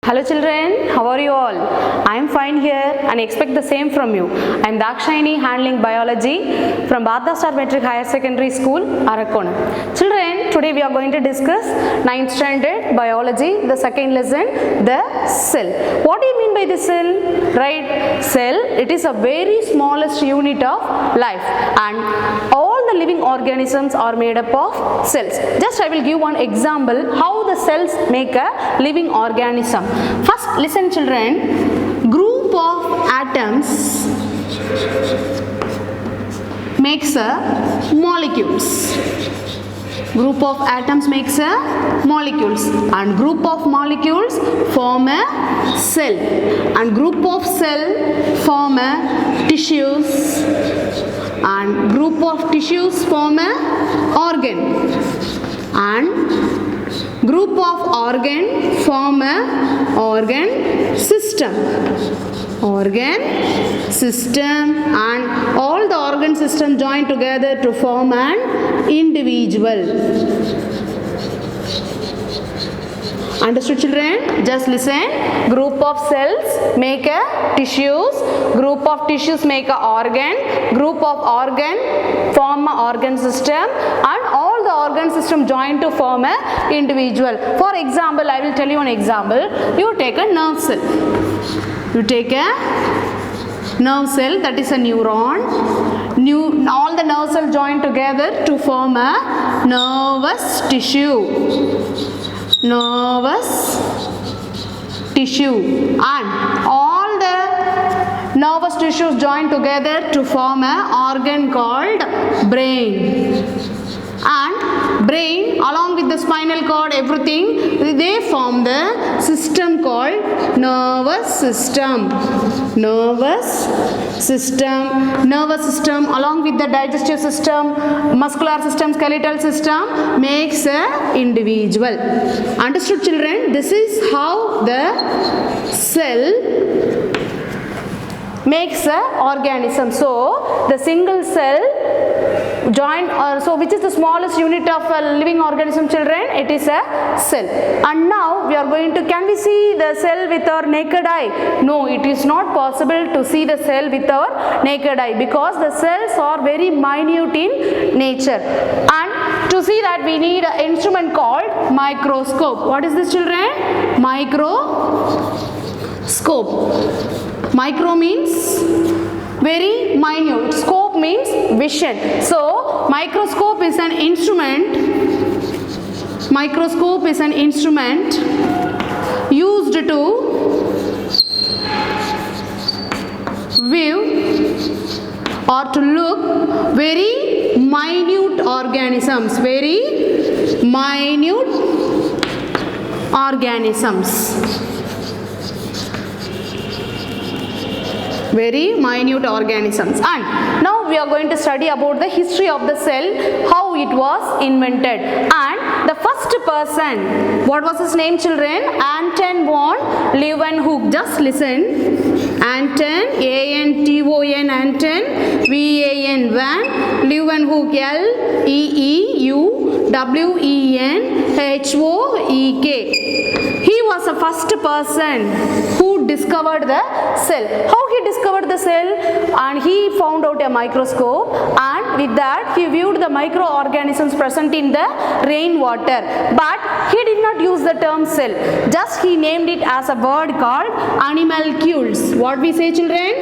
Hello children, how are you all? I am fine here and expect the same from you. I am Dakshayani handling biology from Bharata Star Metric Higher Secondary School, Arakonam. Children, today we are going to discuss 9th standard biology, the second lesson, the cell. What do you mean by the cell? Right, cell, it is a very smallest unit of life and all the living organisms are made up of cells. Just I will give one example how the cells make a living organism. First listen children, group of atoms makes a molecules. Group of atoms makes a molecules and group of molecules form a cell and group of cell form a tissues and group of tissues form a organ and group of organ form a organ system and all the organ system join together to form an individual. Understood children? Just listen. Group of cells make a tissues, group of tissues make a organ, group of organ form a organ system and all the organ system join to form a individual. For example, I will tell you an example. You take a nerve cell. You take a nerve cell, that is a neuron. All the nerve cells join together to form a nervous tissue. And all the nervous tissues join together to form an organ called brain. And brain along with the spinal cord, everything, they form the system called nervous system along with the digestive system, muscular system, skeletal system makes a individual. Understood children? This is how the cell makes a organism. So the single cell joined so which is the smallest unit of a living organism children? It is a cell. And now we are going to, can we see the cell with our naked eye? No, it is not possible to see the cell with our naked eye because the cells are very minute in nature. And to see that we need an instrument called microscope. What is this children? Microscope. Micro means very minute, scope means vision. So microscope is an instrument used to view or to look very minute organisms, very minute organisms. And now we are going to study about the history of the cell, how it was invented. And the first person, what was his name children? Anton von Leeuwenhoek. Just listen. Anton, A-N-T-O-N, Anton, V-A-N, Van Leeuwenhoek, L-E-E-U-W-E-N-H-O-E-K. He was the first person who discovered the cell. How he discovered the cell? And he found out a microscope and with that he viewed the microorganisms present in the rainwater. But he did not use the term cell. Just he named it as a word called animalcules. What we say children?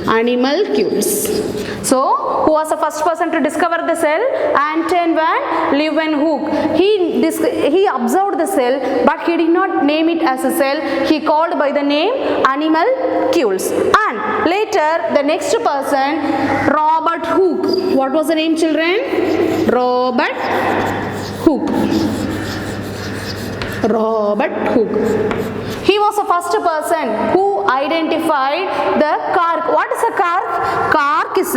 Animalcules. So, who was the first person to discover the cell? Anton van Leeuwenhoek. He observed the cell, but he did not name it as a cell. He called by the name animalcules. And later, the next person, Robert Hooke. What was the name, children? Robert Hooke. He was the first person who identified the cork. What is a cork? Cork is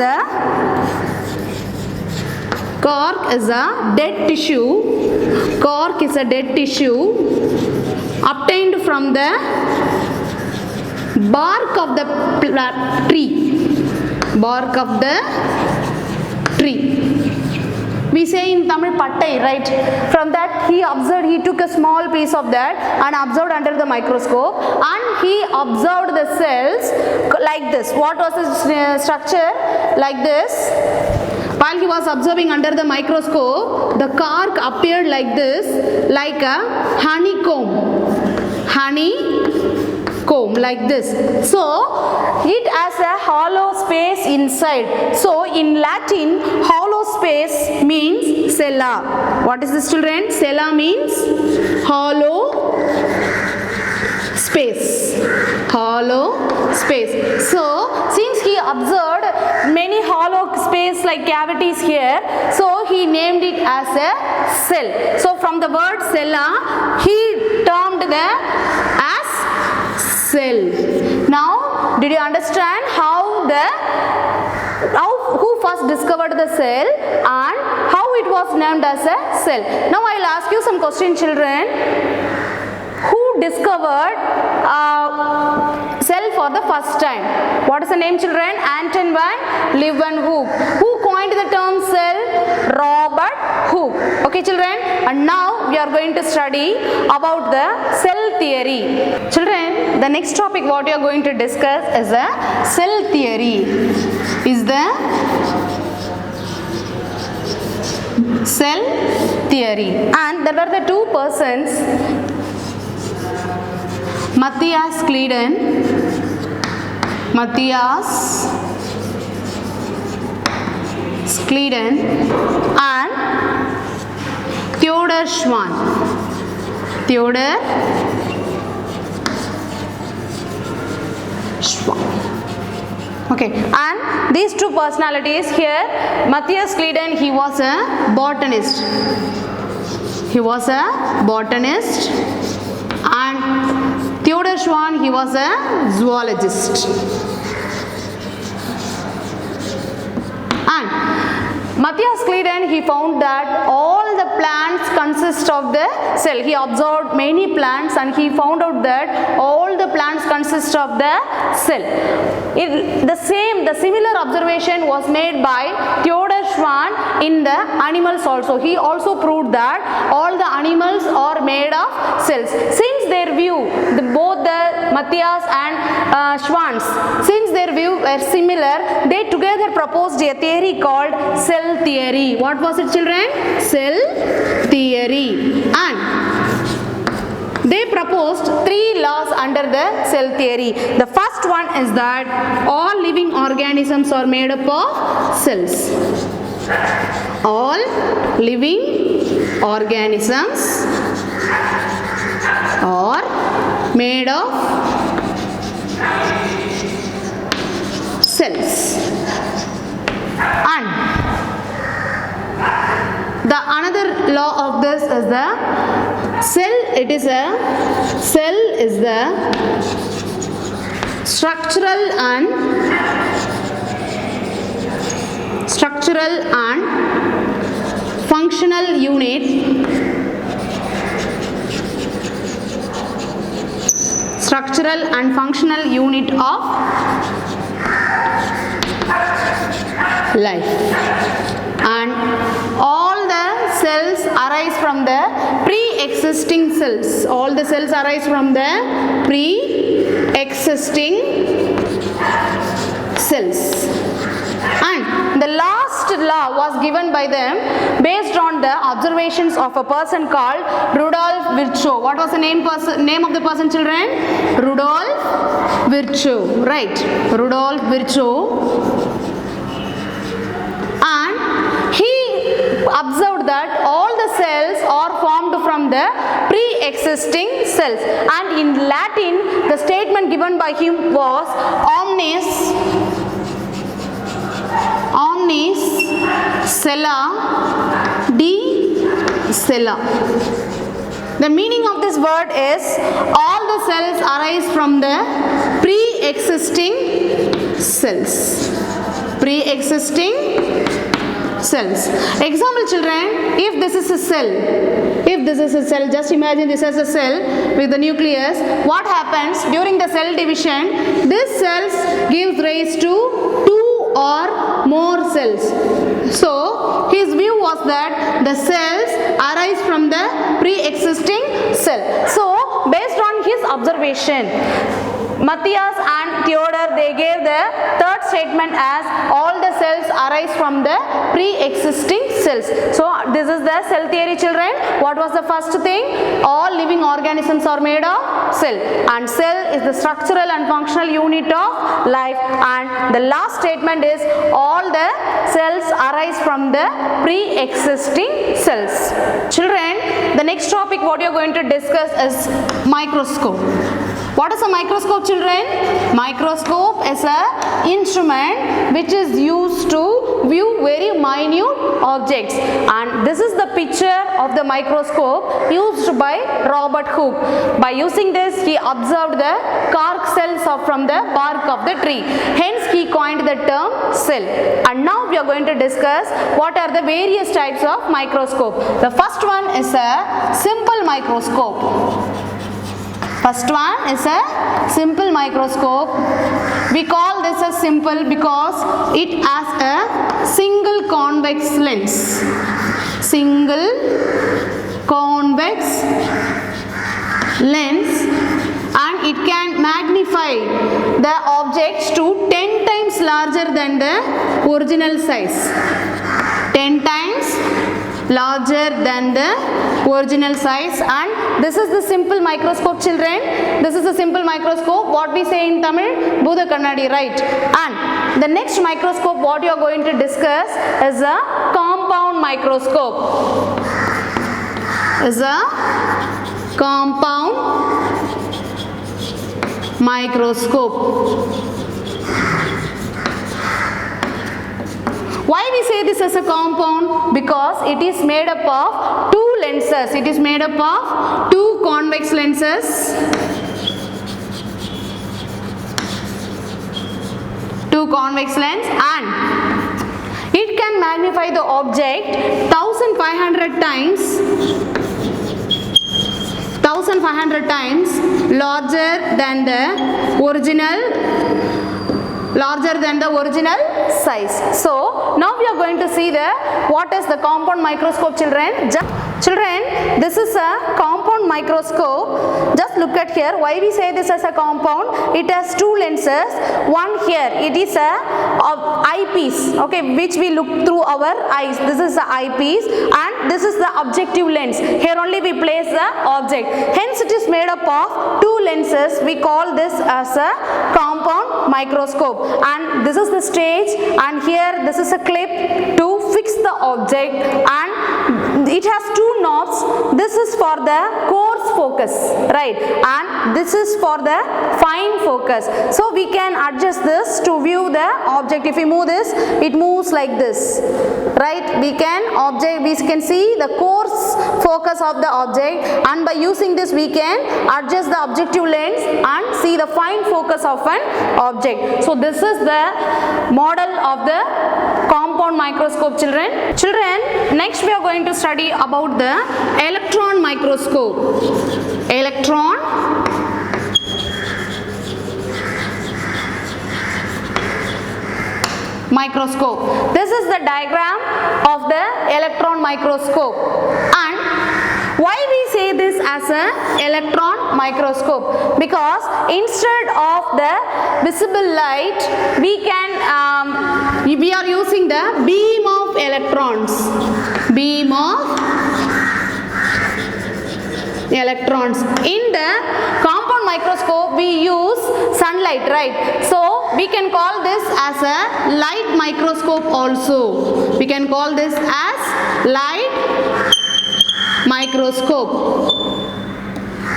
a dead tissue. Cork is a dead tissue obtained from the bark of the tree. We say in Tamil pattai, right? From that he observed, he took a small piece of that and observed under the microscope, and he observed the cells like this. What was the structure? Like this. While he was observing under the microscope, the cork appeared like this, like a honeycomb. Honeycomb, like this. So it has a hollow space inside. So in Latin, hollow space means cella. What is this, children? Cella means hollow space. Hollow space. So since he observed many hollow space like cavities here, so he named it as a cell. So from the word cella, he termed the as cell. Now did you understand who first discovered the cell and how it was named as a cell? Now I will ask you some questions, children. Who discovered cell for the first time? What is the name, children? Anton van Leeuwenhoek. Who coined the term cell? Robert Hooke. Okay, children, and now we are going to study about the cell theory. Children, the next topic what we are going to discuss is the cell theory. Is the cell theory. And there were the two persons, Matthias Kleiden and Theodor Schwann. Okay, and these two personalities here, Matthias Kleiden, he was a botanist. And Theodor Schwann, he was a zoologist. And Matthias Kleiden, he found that all the plants consist of the cell. He observed many plants and he found out that all the plants consist of the cell. The similar observation was made by Theodor Schwann in the animals also. He also proved that all the animals are made of cells. Since their view, both the Matthias and Schwann's, since their view were similar, they together proposed a theory called cell theory. What was it, children? Cell theory. And they proposed 3 laws under the cell theory. The first one is that all living organisms are made up of cells. All living organisms are made of cells. And the another law of this is the cell is the structural and functional unit of life. And all the cells arise from the pre-existing cells. All the cells arise from the pre-existing cells. And the last law was given by them based on the observations of a person called Rudolf Virchow. What was the name of the person, children? Rudolf Virchow. Right. Rudolf Virchow. And he observed that all the cells are formed from the pre-existing cells. And in Latin, the statement given by him was omnis cella de cella. The meaning of this word is all the cells arise from the pre-existing cells. Example, children, if this is a cell, just imagine this as a cell with the nucleus. What happens during the cell division? This cells gives rise to 2 or more cells. So his view was that the cells arise from the pre-existing cell. So based on his observation, Matthias and Theodore, they gave the third statement as all the cells arise from the pre-existing cells. So this is the cell theory, children. What was the first thing? All living organisms are made of cell, and cell is the structural and functional unit of life. And the last statement is all the cells arise from the pre-existing cells. Children, the next topic what you are going to discuss is microscope. What is a microscope, children? Microscope is an instrument which is used to view very minute objects, and this is the picture of the microscope used by Robert Hooke. By using this, he observed the cork cells from the bark of the tree. Hence, he coined the term cell. And now we are going to discuss what are the various types of microscope. The first one is a simple microscope. First one is a simple microscope. We call this a simple because it has a single convex lens. Single convex lens, and it can magnify the objects to 10 times larger than the original size. 10 times larger than the original size. And this is the simple microscope, children. This is a simple microscope. What we say in Tamil, Bhuda Kannadi, right? And the next microscope what you are going to discuss is a compound microscope. Is a compound microscope. Why we say this as a compound? Because it is made up of two lenses. It is made up of two convex lenses. Two convex lens, and it can magnify the object 1500 times larger than the original size. So now we are going to see what is the compound microscope, children. Children, this is a compound microscope. Just look at here. Why we say this as a compound? It has two lenses. One here, it is a eyepiece, okay, which we look through our eyes. This is the eyepiece, and this is the objective lens. Here only we place the object. Hence it is made up of two lenses. We call this as a compound microscope. And this is the stage, and here this is a clip to fix the object, and it has two knobs. This is for the coarse focus, right, and this is for the fine focus. So we can adjust this to view the object. If we move this, it moves like this, right? We can see the coarse focus of the object, and by using this we can adjust the objective lens and see the fine focus of an object. So this is the model of the compound microscope, children. Children, next we are going to study about the electron microscope. Electron microscope. This is the diagram of the electron microscope. And why we say this as an electron microscope? Because instead of the visible light, we are using the beam of electrons. Beam of electrons. In the compound microscope, we use sunlight, right? So we can call this as a light microscope also. We can call this as light microscope.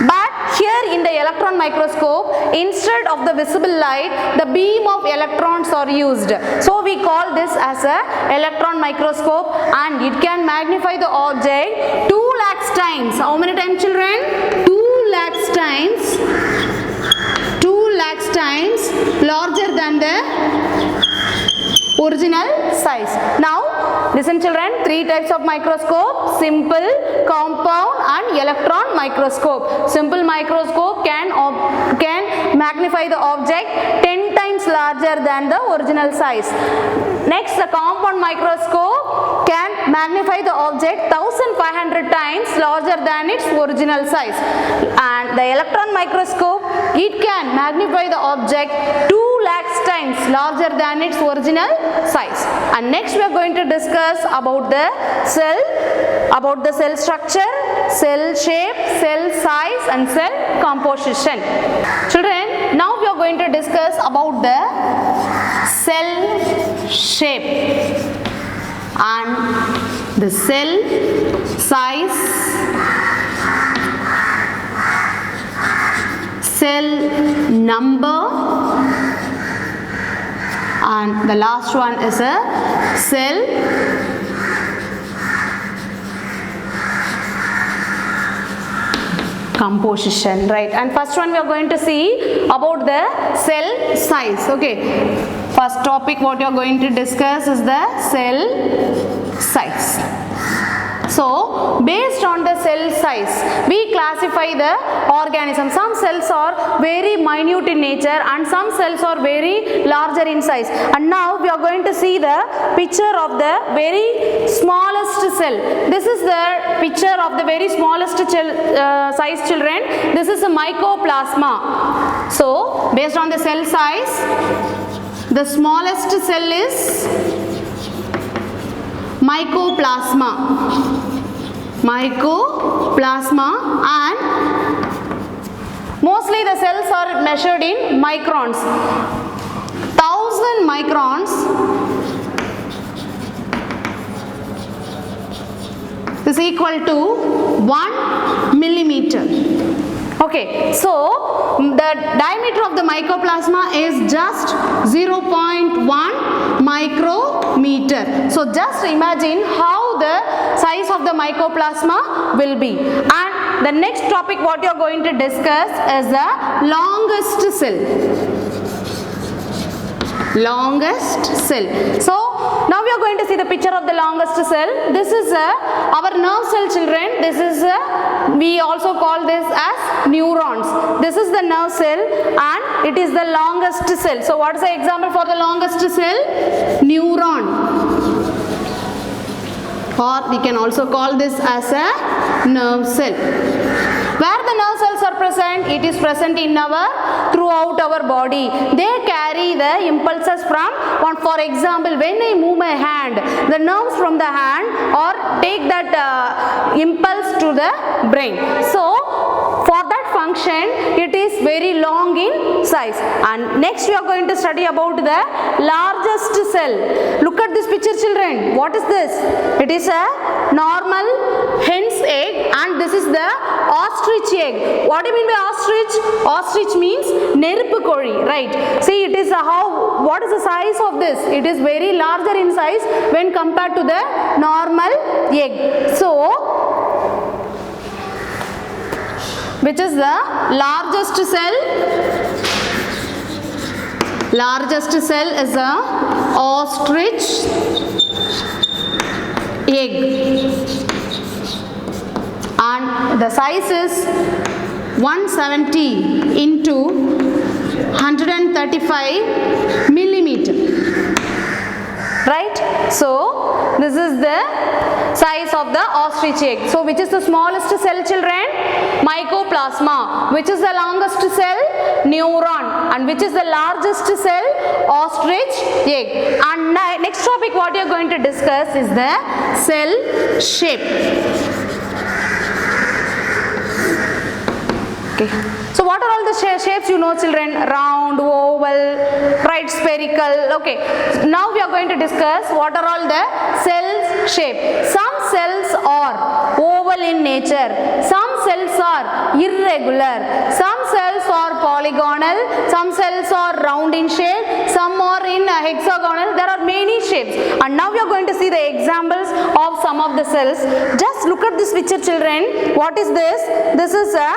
But here in the electron microscope, instead of the visible light, the beam of electrons are used. So we call this as a electron microscope, and it can magnify the object 2 lakhs times. How many times, children? 2 lakhs times. 2 lakhs times larger than the original size. Now listen, children, three types of microscope: simple, compound and electron microscope. Simple microscope can magnify the object 10 times larger than the original size. Next, the compound microscope can magnify the object 1500 times larger than its original size. And the electron microscope, it can magnify the object 2 lakhs times larger than its original size. And next we are going to discuss about the cell structure, cell shape, cell size and cell composition. Children, now we are going to discuss about the cell shape and the cell size, cell number, and the last one is a cell composition, right? And first one we are going to see about the cell size. Okay, first topic what you are going to discuss is the cell size. So based on the cell size, we classify the organism. Some cells are very minute in nature and some cells are very larger in size. And now we are going to see the picture of the very smallest cell. This is the picture of the very smallest size, children. This is a mycoplasma. So based on the cell size, the smallest cell is mycoplasma. And mostly the cells are measured in microns. 1000 microns is equal to 1 millimeter. Okay, so the diameter of the mycoplasma is just 0.1 micrometer. So just imagine how the size of the mycoplasma will be. And the next topic what you are going to discuss is the longest cell. Longest cell. So now we are going to see the picture of the longest cell. This is our nerve cell, children. This is we also call this as neurons. This is the nerve cell and it is the longest cell. So what is the example for the longest cell? Neuron. Or we can also call this as a nerve cell. Where the nerve cells are present, it is present in throughout our body. They carry the impulses from, for example, when I move my hand, the nerves from the hand or take that impulse to the brain. So for that function, it is very long in size. And next we are going to study about the largest cell. Look at this picture, children. What is this? It is a normal hen's egg and this is the ostrich egg. What do you mean by ostrich? Ostrich means neruppu kori, right? See, it is what is the size of this? It is very larger in size when compared to the normal egg. So which is the largest cell? Largest cell is a ostrich egg. And the size is 170 into 135 millimeter. Right? So this is the size of the ostrich egg. So which is the smallest cell, children? Mycoplasma. Which is the longest cell? Neuron. And which is the largest cell? Ostrich egg. And next topic what you are going to discuss is the cell shape. Okay. So what are all the shapes you know, children? Round, oval, right, spherical. Okay. Now we are going to discuss what are all the cells shape. Some cells are oval in nature. Some cells are irregular. Some cells are polygonal. Some cells are round in shape. Some are in hexagonal. There are many shapes. And now we are going to see the examples of some of the cells. Just look at this picture, children. What is this? This is a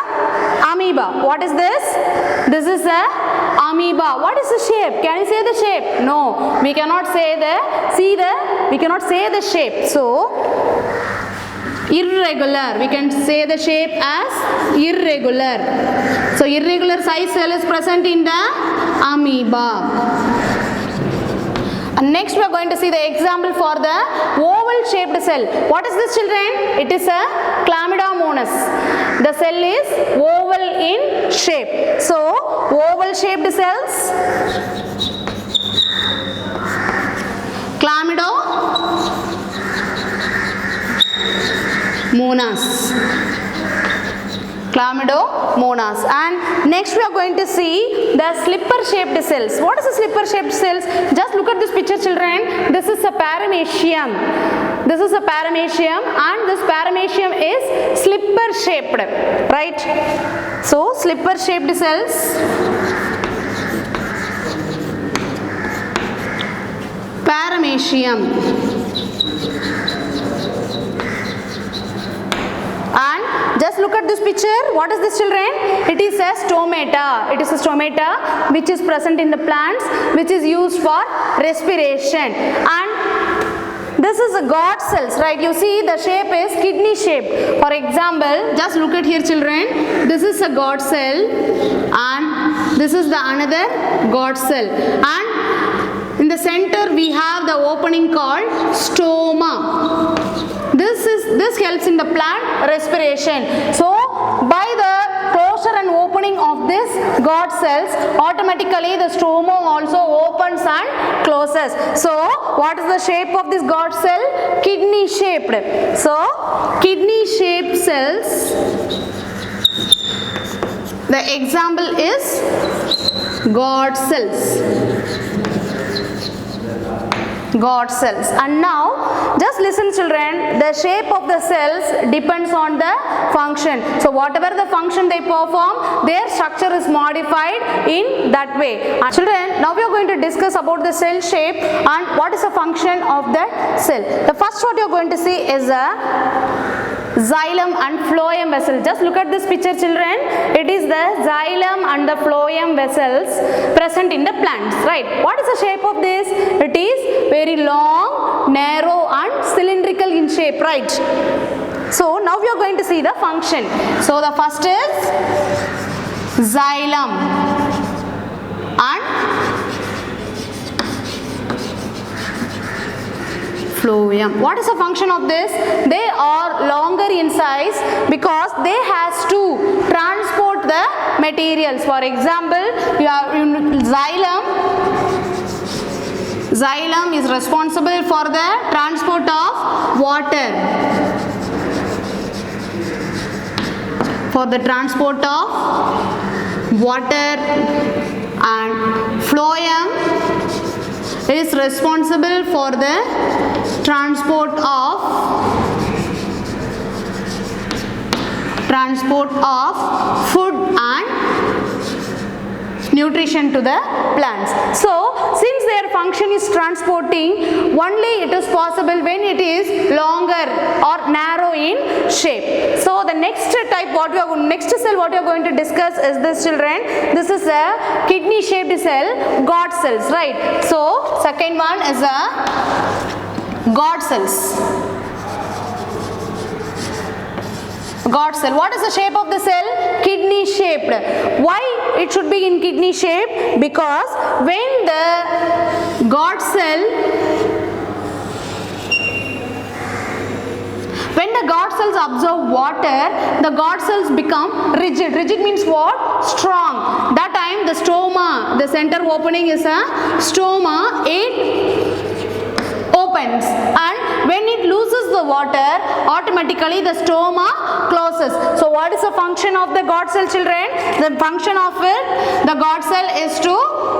amoeba. What is this? This is a amoeba. What is the shape? Can you say the shape? No, we cannot say we cannot say the shape. So irregular, we can say the shape as irregular. So irregular size cell is present in the amoeba. next we are going to see the example for the oval shaped cell. What is this, children? It is a Chlamydomonas. The cell is oval in shape. So oval shaped cells, Chlamydomonas. And next we are going to see the slipper shaped cells. What is the slipper shaped cells? Just look at this picture, children. This is a paramecium. This is a paramecium, and this paramecium is slipper shaped, right? So slipper shaped cells, paramecium. And just look at this picture. What is this, children? It is a stomata. It is a stomata which is present in the plants, which is used for respiration. And this is a God cells, right? You see the shape is kidney shaped. For example, just look at here, children. This is a God cell, and this is the another God cell. And in the center we have the opening called stoma. This helps in the plant respiration. So by the closure and opening of this God cells, automatically the stoma also opens and closes. So what is the shape of this God cell? Kidney shaped. So kidney shaped cells, the example is God cells. God cells. And now just listen, children, the shape of the cells depends on the function. So whatever the function they perform, their structure is modified in that way. And children, now we are going to discuss about the cell shape and what is the function of the cell. The first what you are going to see is a xylem and phloem vessel. Just look at this picture, children. It is the xylem and the phloem vessels present in the plants, right? What is the shape of this? It is very long, narrow and cylindrical in shape, right? So now we are going to see the function. So the first is xylem and phloem. What is the function of this? They are longer in size because they has to transport the materials. For example, you have xylem is responsible for the transport of water. For the transport of water, and phloem is responsible for the transport of food and nutrition to the plants. So since their function is transporting, only it is possible when it is longer or narrow in shape. So the next type, next cell what we are going to discuss is this, children. This is a kidney shaped cell, God cells, right? So second one is a God cells. God cell. What is the shape of the cell? Kidney shaped. Why it should be in kidney shape? Because when the God cells absorb water, the God cells become rigid. Rigid means what? Strong. That time the stoma, the center opening is a stoma, it opens, and when it loses the water, automatically the stoma closes. So what is the function of the God cell, children? The function of it, the God cell is to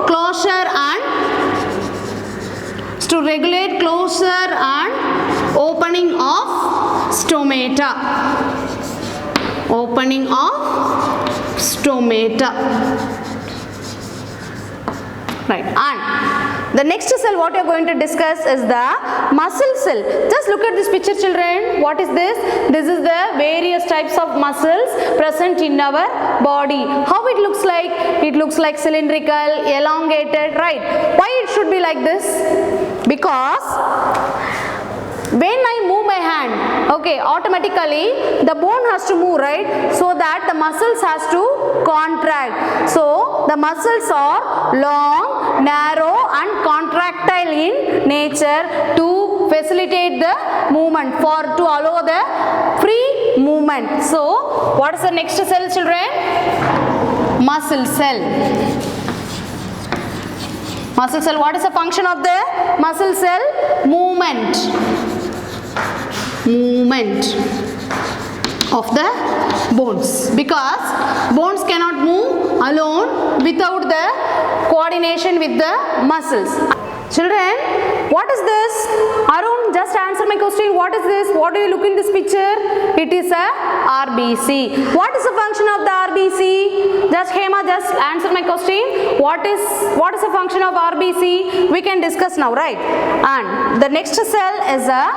closure and to regulate closure and opening of stomata. Opening of stomata. Right. And the next cell what we are going to discuss is the muscle cell. Just look at this picture, children. What is this? This is the various types of muscles present in our body. How it looks like? It looks like cylindrical, elongated, right? Why it should be like this? Because when I move my hand, okay, automatically the bone has to move, right? So that the muscles has to contract. So the muscles are long, narrow and contractile in nature to facilitate the movement, to allow the free movement. So what is the next cell, children? Muscle cell. Muscle cell, what is the function of the muscle cell? Movement of the bones, because bones cannot move alone without the coordination with the muscles. Children, what is this? Arun, just answer my question. What is this? What do you look in this picture? It is a RBC. What is the function of the RBC? Just Hema, just answer my question. What is the function of RBC? We can discuss now, right? And the next cell is a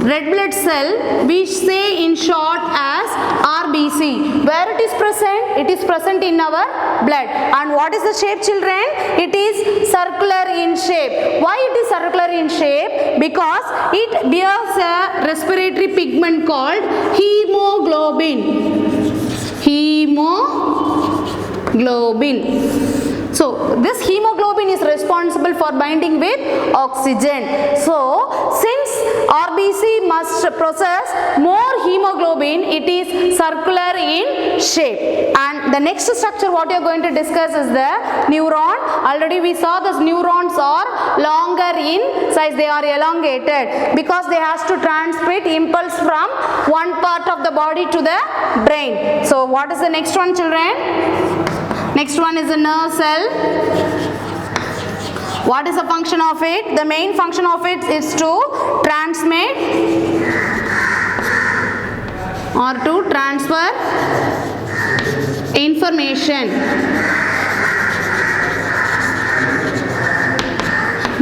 red blood cell, which say in short as RBC. Where it is present? It is present in our blood. And what is the shape, children? It is circular in shape. Why it is circular in shape? Because it bears a respiratory pigment called hemoglobin. So this hemoglobin is responsible for binding with oxygen. So since RBC must process more hemoglobin, it is circular in shape. And the next structure what you are going to discuss is the neuron. Already we saw those neurons are longer in size, they are elongated because they has to transmit impulse from one part of the body to the brain. So what is the next one, children? Next one is a nerve cell. What is the function of it? The main function of it is to transmit or to transfer information.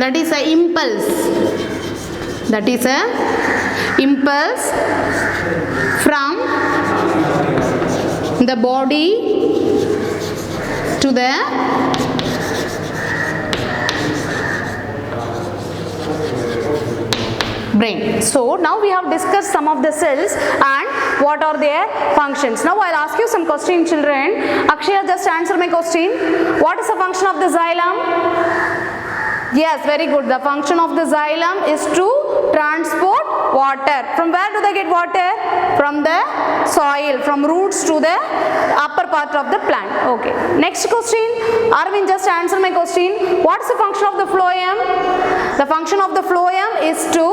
That is a impulse. That is a impulse from the body to the brain. So now we have discussed some of the cells and what are their functions. Now I'll ask you some questions, children. Akshaya, just answer my question. What is the function of the xylem? Yes, very good. The function of the xylem is to transport water. From where do they get water? From the soil, from roots to the upper part of the plant. Okay. Next question. Arvind, just answer my question. What is the function of the phloem? The function of the phloem is to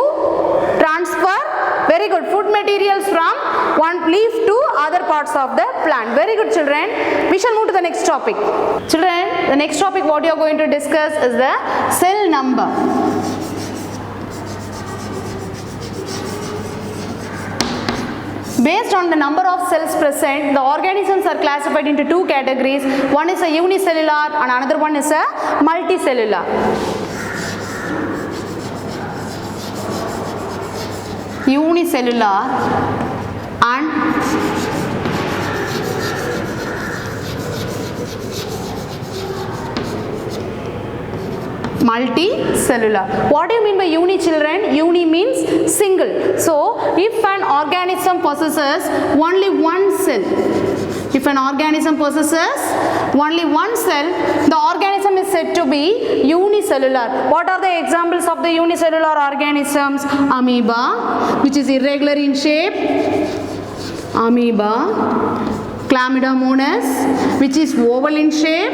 transfer, very good, food materials from one leaf to other parts of the plant. Very good, children. We shall move to the next topic. Children, the next topic what you are going to discuss is the cell number. Based on the number of cells present, the organisms are classified into two categories. One is a unicellular and another one is a multicellular. Unicellular and multicellular. What do you mean by uni, children? Uni means single. So if an organism possesses only one cell, if an organism possesses only one cell, the organism is said to be unicellular. What are the examples of the unicellular organisms? Amoeba, which is irregular in shape. Amoeba. Chlamydomonas, which is oval in shape.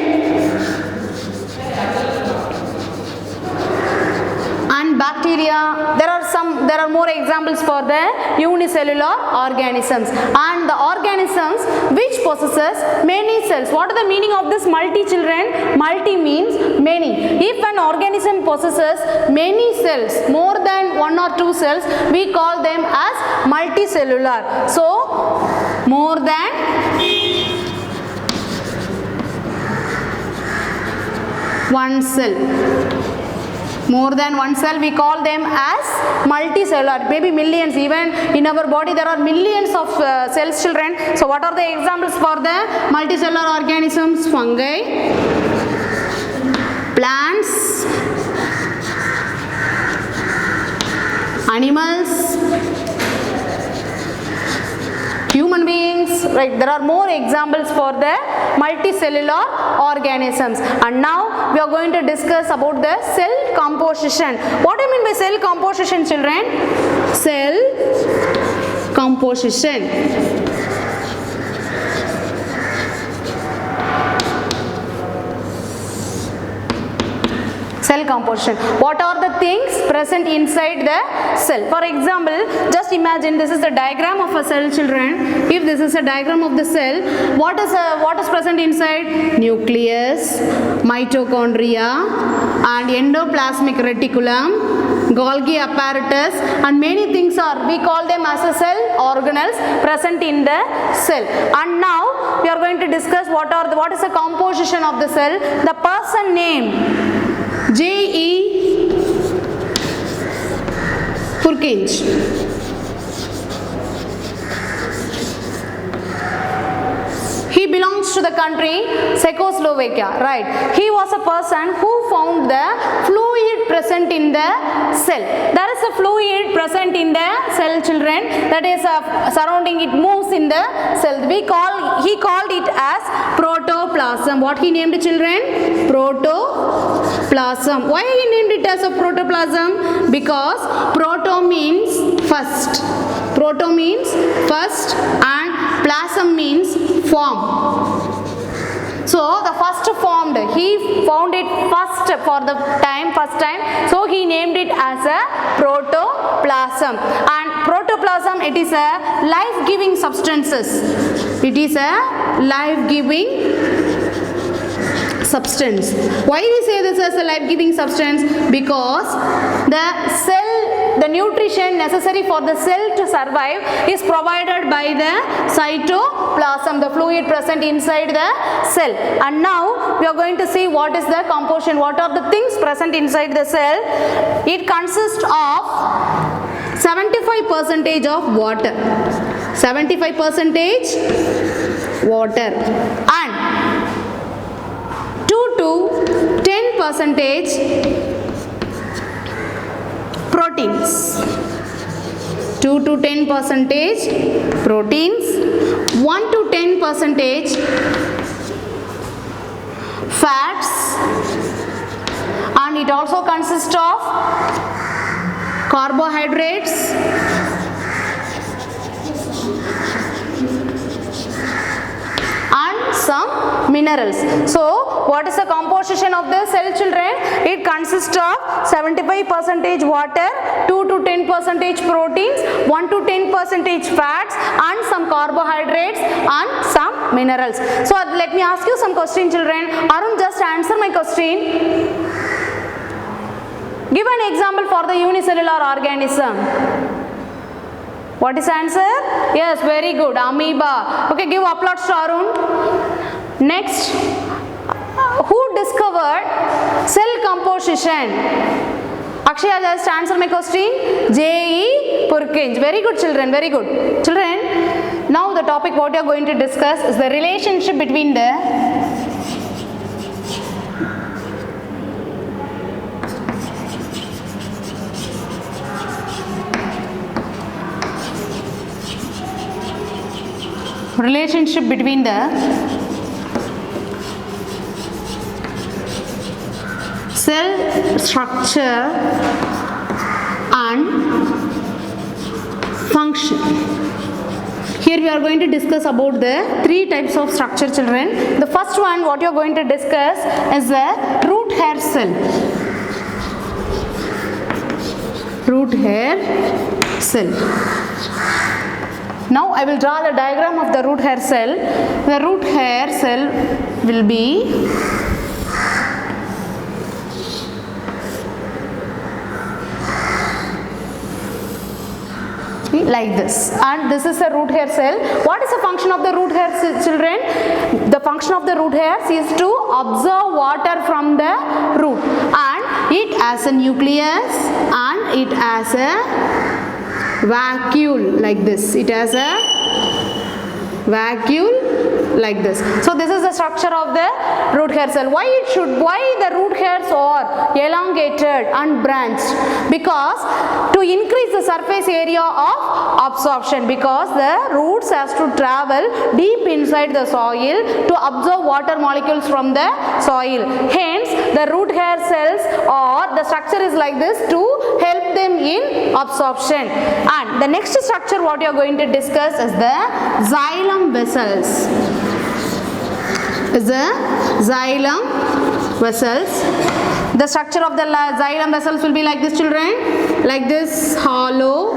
And bacteria. There are more examples for the unicellular organisms. And the organisms which possesses many cells. What is the meaning of this multi, children? Multi means many. If an organism possesses many cells, more than one or two cells, we call them as multicellular. So more than one cell. More than one cell, we call them as multicellular. Maybe millions. Even in our body there are millions of cells, children. So what are the examples for the multicellular organisms? Fungi, plants, animals, human beings. right? There are more examples for the multicellular organisms. And now we are going to discuss about the cell composition. What do you mean by cell composition, children? Cell composition. Cell composition. What are the things present inside the cell? For example, just imagine this is the diagram of a cell, children. If this is a diagram of the cell, what is present inside? Nucleus, mitochondria, and endoplasmic reticulum, Golgi apparatus, and many things are, we call them as a cell organelles present in the cell. And now we are going to discuss what is the composition of the cell. The person name J.E. Purkinje. He belongs to the country Czechoslovakia, right? He was a person who found the fluid present in the cell. There is a fluid present in the cell, children, that is surrounding, it moves in the cell. He called it as protoplasm. What he named, children? Protoplasm. Why he named it as a protoplasm? Because proto means first. Proto means first and plasm means form. So the first formed, he found it first time, so he named it as a protoplasm. And protoplasm, it is a life-giving substances. It is a life-giving substance. Why we say this as a life-giving substance? Because the nutrition necessary for the cell to survive is provided by the cytoplasm, the fluid present inside the cell. And now we are going to see what is the composition, what are the things present inside the cell. It consists of 75% of water, 75% water, and 2 to 10% proteins. 2 to 10% proteins, 1 to 10% fats, and it also consists of carbohydrates, and some minerals. So what is the composition of the cell, children? It consists of 75% water, 2 to 10% proteins, 1 to 10% fats, and some carbohydrates and some minerals. So let me ask you some question, children. Arun, just answer my question. Give an example for the unicellular organism. What is answer? Yes, very good. Amoeba. Okay, give applause to Arun. Next, who discovered cell composition? Akshaya, just answer my question. J.E. Purkinje. Very good, children. Very good. Children, now the topic what you are going to discuss is the relationship between the cell structure and function. Here we are going to discuss about the 3 types of structure, children. The first one what you are going to discuss is the root hair cell. Root hair cell. Now I will draw the diagram of the root hair cell. The root hair cell will be like this, and this is a root hair cell. What is the function of the root hair cell, children? The function of the root hairs is to absorb water from the root, and it has a nucleus and it has a vacuole like this. It has a vacuole like this. So this is the structure of the root hair cell. Why the root hairs are elongated and branched? Because to increase the surface area of absorption, because the roots has to travel deep inside the soil to absorb water molecules from the soil. Hence the root hair cells, or the structure is like this to help them in absorption. And the next structure what you are going to discuss is the xylem vessels. The structure of the xylem vessels will be like this, children. Like this, hollow,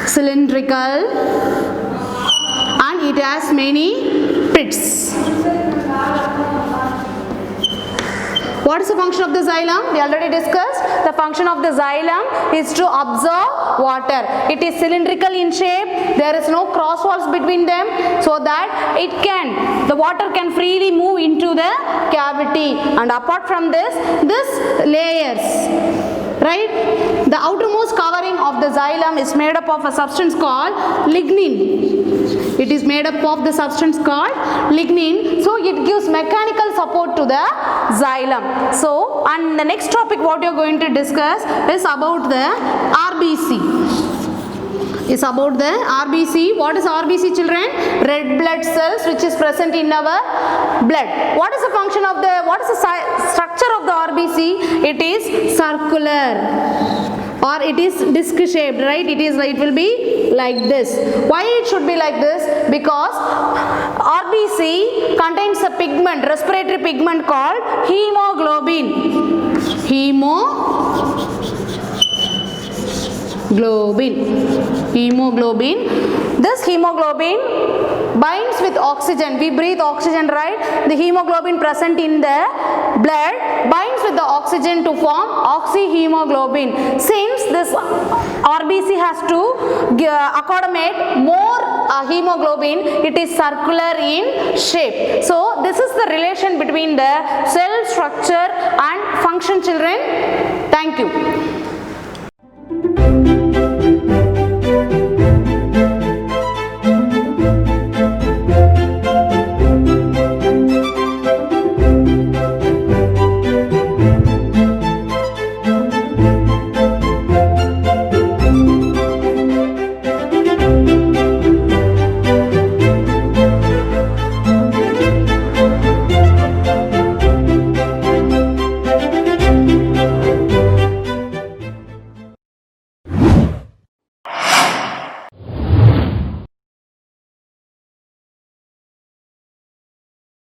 cylindrical, and it has many pits. What is the function of the xylem? We already discussed. The function of the xylem is to absorb water. It is cylindrical in shape. There is no cross walls between them, so that the water can freely move into the cavity. And apart from this layers, right? The outermost covering of the xylem is made up of a substance called lignin. It is made up of the substance called lignin. So it gives mechanical support to the xylem. So, and the next topic what you are going to discuss is about the RBC. What is RBC, children? Red blood cells which is present in our blood. What is the function of what is the structure of the RBC? It is circular, or it is disc shaped, right? It will be like this. Why it should be like this? Because RBC contains a pigment, respiratory pigment called hemoglobin. This hemoglobin binds with oxygen. We breathe oxygen, right? The hemoglobin present in the blood binds with the oxygen to form oxyhemoglobin. Since this RBC has to accommodate more hemoglobin, it is circular in shape. So this is the relation between the cell structure and function, children.